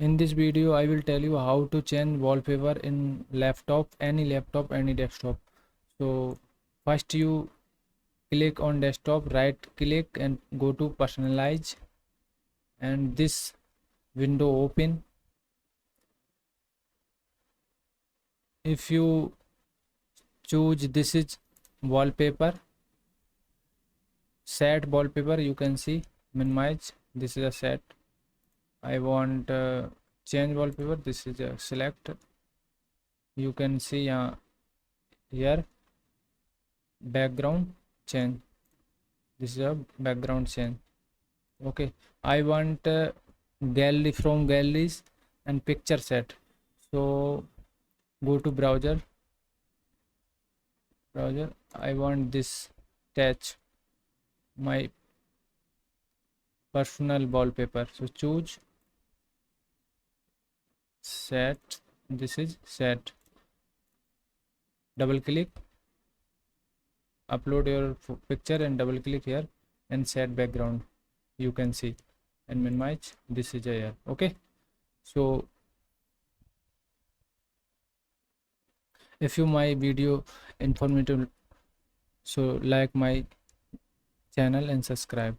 In this video I will tell you how to change wallpaper in laptop, any desktop. So first you click on desktop, right click and go to personalize, and this window open. If you choose this is wallpaper, set wallpaper, you can see minimize, this is a set. I want change wallpaper, this is a select, you can see here background change, this is a background change. Okay, I want gallery, from galleries and picture set. So go to browser, I want this touch my personal wallpaper, so choose set, this is set, double click, upload your picture and double click here and set background, you can see, and minimize, this is here. Okay, so if you my video informative, so like my channel and subscribe.